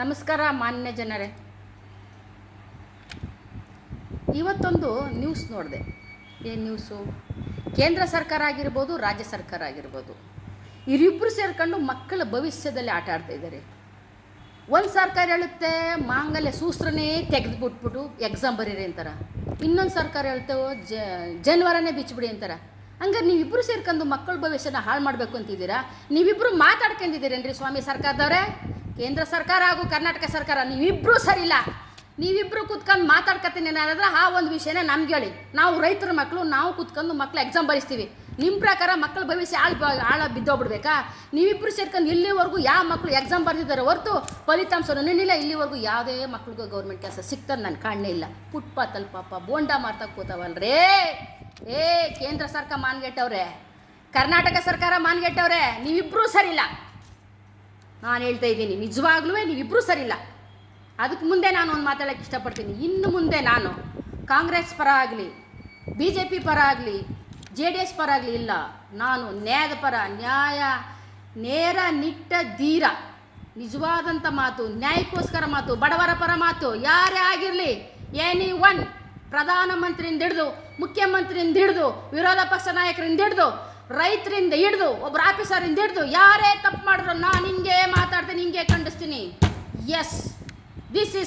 ನಮಸ್ಕಾರ ಮಾನ್ಯ ಜನರೇ. ಇವತ್ತೊಂದು ನ್ಯೂಸ್ ನೋಡಿದೆ. ಏನು ನ್ಯೂಸು? ಕೇಂದ್ರ ಸರ್ಕಾರ ಆಗಿರ್ಬೋದು, ರಾಜ್ಯ ಸರ್ಕಾರ ಆಗಿರ್ಬೋದು, ಇವರಿಬ್ಬರು ಸೇರ್ಕೊಂಡು ಮಕ್ಕಳ ಭವಿಷ್ಯದಲ್ಲಿ ಆಟ ಆಡ್ತಾಯಿದ್ದಾರೆ. ಒಂದು ಸರ್ಕಾರ ಹೇಳುತ್ತೆ ಮಾಂಗಲ್ಯ ಸೂತ್ರನೇ ತೆಗೆದುಬಿಟ್ಬಿಟ್ಟು ಎಕ್ಸಾಮ್ ಬರೀರಿ ಅಂತಾರೆ. ಇನ್ನೊಂದು ಸರ್ಕಾರ ಹೇಳ್ತೇವೆ ಜನವರನೇ ಬಿಚ್ಚಿಬಿಡಿ ಅಂತಾರೆ. ಹಂಗಾರೆ ನೀವಿಬ್ಬರು ಸೇರ್ಕೊಂಡು ಮಕ್ಕಳ ಭವಿಷ್ಯನ ಹಾಳು ಮಾಡಬೇಕು ಅಂತಿದ್ದೀರಾ? ನೀವಿಬ್ಬರು ಮಾತಾಡ್ಕೊಂಡಿದ್ದೀರೇನ್ರಿ ಸ್ವಾಮಿ ಸರ್ಕಾರದವರೇ? ಕೇಂದ್ರ ಸರ್ಕಾರ ಹಾಗೂ ಕರ್ನಾಟಕ ಸರ್ಕಾರ ನೀವಿಬ್ಬರೂ ಸರಿಯಿಲ್ಲ. ನೀವಿಬ್ಬರು ಕೂತ್ಕೊಂಡು ಮಾತಾಡ್ಕೊತೀನಿ ಏನಾದ್ರೆ ಆ ಒಂದು ವಿಷಯನೇ ನಮ್ಗೆ ಹೇಳಿ. ನಾವು ರೈತರ ಮಕ್ಕಳು, ನಾವು ಕೂತ್ಕೊಂಡು ಮಕ್ಕಳು ಎಕ್ಸಾಮ್ ಬರೆಸ್ತೀವಿ. ನಿಮ್ಮ ಪ್ರಕಾರ ಮಕ್ಕಳ ಭವಿಷ್ಯ ಹಾಳು ಬಿದ್ದೋಗ್ಬಿಡ್ಬೇಕಾ? ನೀವಿಬ್ಬರು ಸೇರ್ಕೊಂಡು ಇಲ್ಲಿವರೆಗೂ ಯಾವ ಮಕ್ಕಳು ಎಕ್ಸಾಮ್ ಬರೆದಿದ್ದಾರೆ ಹೊರತು ಫಲಿತಾಂಶನೂ ನಿಲ್ಲಿಲ್ಲ. ಇಲ್ಲಿವರೆಗೂ ಯಾವುದೇ ಮಕ್ಳಿಗೂ ಗೌರ್ಮೆಂಟ್ ಕೆಲಸ ಸಿಗ್ತದೆ ನಾನು ಕಾಣೇ ಇಲ್ಲ. ಫುಟ್ಪಾತಲ್ಲಿ ಪಾಪ ಬೋಂಡ ಮಾರ್ತಾ ಕೂತಾವಲ್ರೇ. ಕೇಂದ್ರ ಸರ್ಕಾರ ಮಾನ್ಗೆಟ್ಟವ್ರೆ, ಕರ್ನಾಟಕ ಸರ್ಕಾರ ಮಾನ್ಗೆಟ್ಟವ್ರೆ. ನೀವಿಬ್ಬರೂ ಸರಿಯಿಲ್ಲ. ನಾನು ಹೇಳ್ತಾ ಇದ್ದೀನಿ, ನಿಜವಾಗ್ಲೂ ನೀವಿಬ್ಬರೂ ಸರಿಯಿಲ್ಲ. ಅದಕ್ಕೆ ಮುಂದೆ ನಾನು ಒಂದು ಮಾತಾಡೋಕ್ಕೆ ಇಷ್ಟಪಡ್ತೀನಿ. ಇನ್ನು ಮುಂದೆ ನಾನು ಕಾಂಗ್ರೆಸ್ ಪರ ಆಗಲಿ, BJP ಪರ ಆಗಲಿ, JDS ಪರ ಆಗಲಿ ಇಲ್ಲ. ನಾನು ನ್ಯಾಯದ ಪರ, ನೇರ ನಿಟ್ಟ ಧೀರ, ನಿಜವಾದಂಥ ಮಾತು, ನ್ಯಾಯಕ್ಕೋಸ್ಕರ ಮಾತು, ಬಡವರ ಪರ ಮಾತು. ಯಾರೇ ಆಗಿರಲಿ, ಎನಿ ಒನ್, ಪ್ರಧಾನಮಂತ್ರಿಯಿಂದ ಹಿಡಿದು ಮುಖ್ಯಮಂತ್ರಿಯಿಂದ ಹಿಡಿದು ವಿರೋಧ ಪಕ್ಷ ನಾಯಕರಿಂದ ಹಿಡಿದು ರೈತರಿಂದ ಹಿಡಿದು ಒಬ್ಬರು ಆಫೀಸರಿಂದ ಹಿಡಿದು ಯಾರೇ ತಪ್ಪು ಮಾಡಿದ್ರು ನಾನು ಹಿಂಗೆ ಮಾತಾಡ್ತೀನಿ, ಹಿಂಗೆ ಖಂಡಿಸ್ತೀನಿ. S, this is